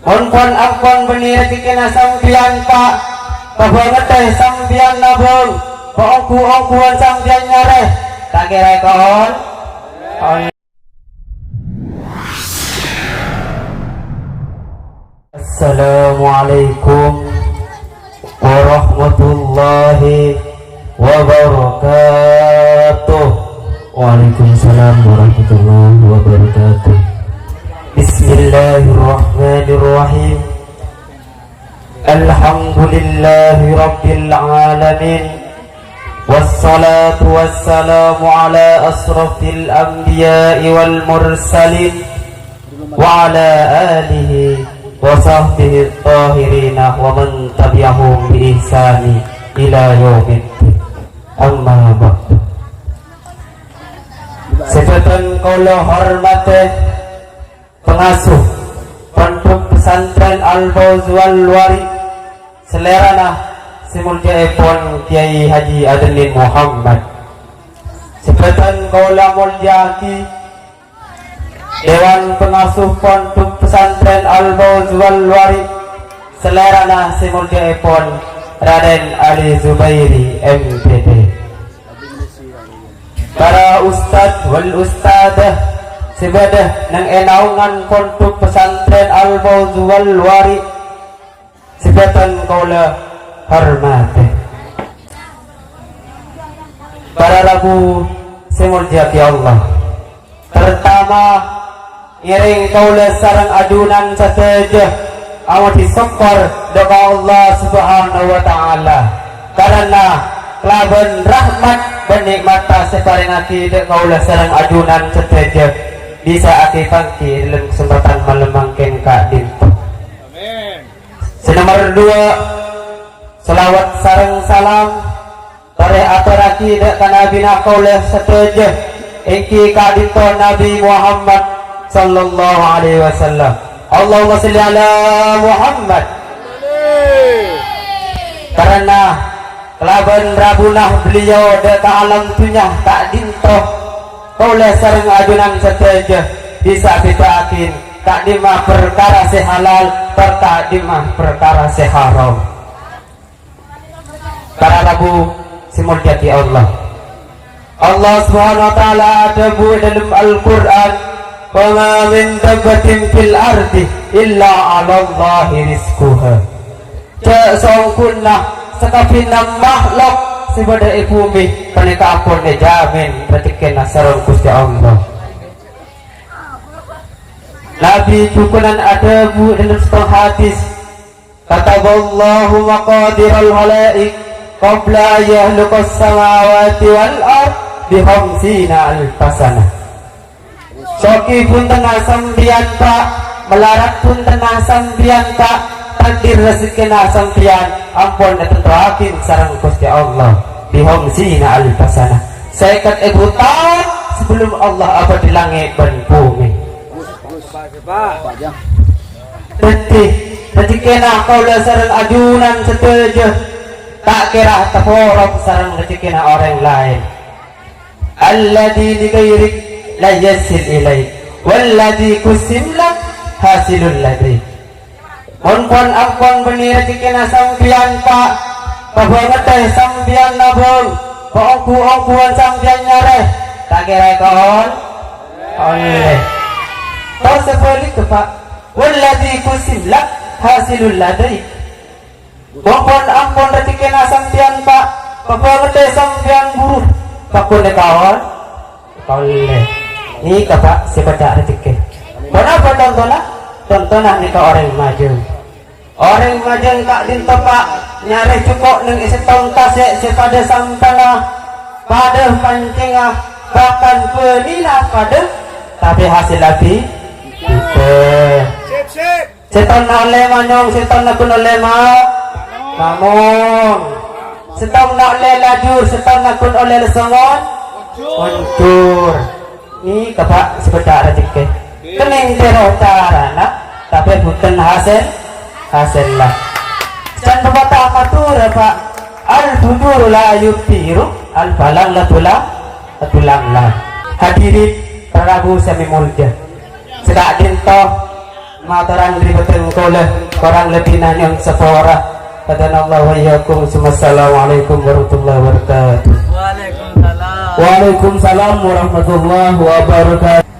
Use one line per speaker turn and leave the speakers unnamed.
Pon ampon benir kikina sampian pak kabanget teh sampian nabung paongku-ongkuan sampian nyare tak kira kawan. Assalamualaikum warahmatullahi wabarakatuh. Waalaikumsalam warahmatullahi wabarakatuh. Bismillahirrahmanirrahim. Alhamdulillahi rabbil alamin. Wassalatu wassalamu ala asrafil anbiya'i wal mursalin wa ala alihi wa sahbihi at-tahirina wa man tabi'ahum bi ihsani ila yaumiddin. Amma ba'du. Sekian kaula hormati pengasuh Pondok Pesantren Al-Fawz wal Wari selerana simuljaipun Kiai Haji Adlin Muhammad. Sekian kaula mulyaki Dewan Pengasuh Pondok Pesantren Al-Fawz wal Wari selerana simuljaipun Raden Ali Zubairi MPD. Para ustad wal ustadah sebadah nang enaungan Pondok Pesantren Al-Fawz wal Wari sebatan kaula hormati. Para rabu semuljaki Allah, pertama iring kaula sareng adunan sasaja awat disokor doa Allah subhanahu wa ta'ala karena kelaban rahmat benikmata separingati dek kaula sareng adunan sasaja bisa akifangki dalam kesempatan malam mangken kak dinto. Amin. Senomor 2 selawat sareng salam tare aturaki dek kanabi kaula sasaja iki kak dinto Nabi Muhammad sallallahu alaihi wasallam. Allahumma salli ala Muhammad. Karena kelaban rabunah beliau dek alam tunyah tak dinto kaula sareng adunan saja bisa bidaakin tak dimah perkara sehalal tak dimah perkara seharam. Para rabu simuljaki Allah subhanahu wa ta'ala ada bu dalam Al-Quran wa ma min dabbatin fil ardi illa 'ala Allahi rizquha. Cak songkunna sekapinang makhluk sebadah bumi paneka apun jamin petiken sareng Gusti Allah. Nabi tukunan ada bu dalam setengah hadis kataballahu maqadirul halaik qabla yahluqas samawati wal ard bi khamsina alfasana. Soki pun tengah sambian pak melarat pun tengah sambian pak takdir rezekina sambian ampun datang sareng Gusti Allah bi khamsina alfasana. Seikat tahun sebelum Allah apa di langit dan bumi. Jadi kena kaula sareng adunan setuju tak kira taforok sareng rezekina orang lain. Alladzi li ghairik la yasil ilaik walladzi kusim lak hasilul ladzi. Pon ampun benir rezekina sampian pak kabanget teh sampian nabung paongku-ongkuan sampian nyare tak kira kawan oleh tau sebalik ke pak walladzi kusim lak hasilul ladzi. Pon ampun rezekina sampian pak kabanget teh sampian buruh pakun kawan oleh ini kapak sebaca rezeki. Kenapa tontonan ni ke orang maju kak dinto pak nyari cukup neng isi tongkas sepada sampana pada pancingah bahkan penila pada tapi hasil lagi seton nak lema nyong seton nak kuno lema namun seton nak le lajur seton nak kuno le songon untur ini kapak sebedak rezeki kening tero carana tapi bukan hasil lah. Dan pepatah matur pak al-bujur la yubtiru al-balang la tulang lah. Hadirin prabu sami mulya sedak dinto matarang ribeteng koleh korang lebinan yang sepora Hadanallahu wa iyyakum. Assalamualaikum warahmatullahi wabarakatuh.
Waalaikumsalam.
Waalaikumsalam warahmatullahi wabarakatuh.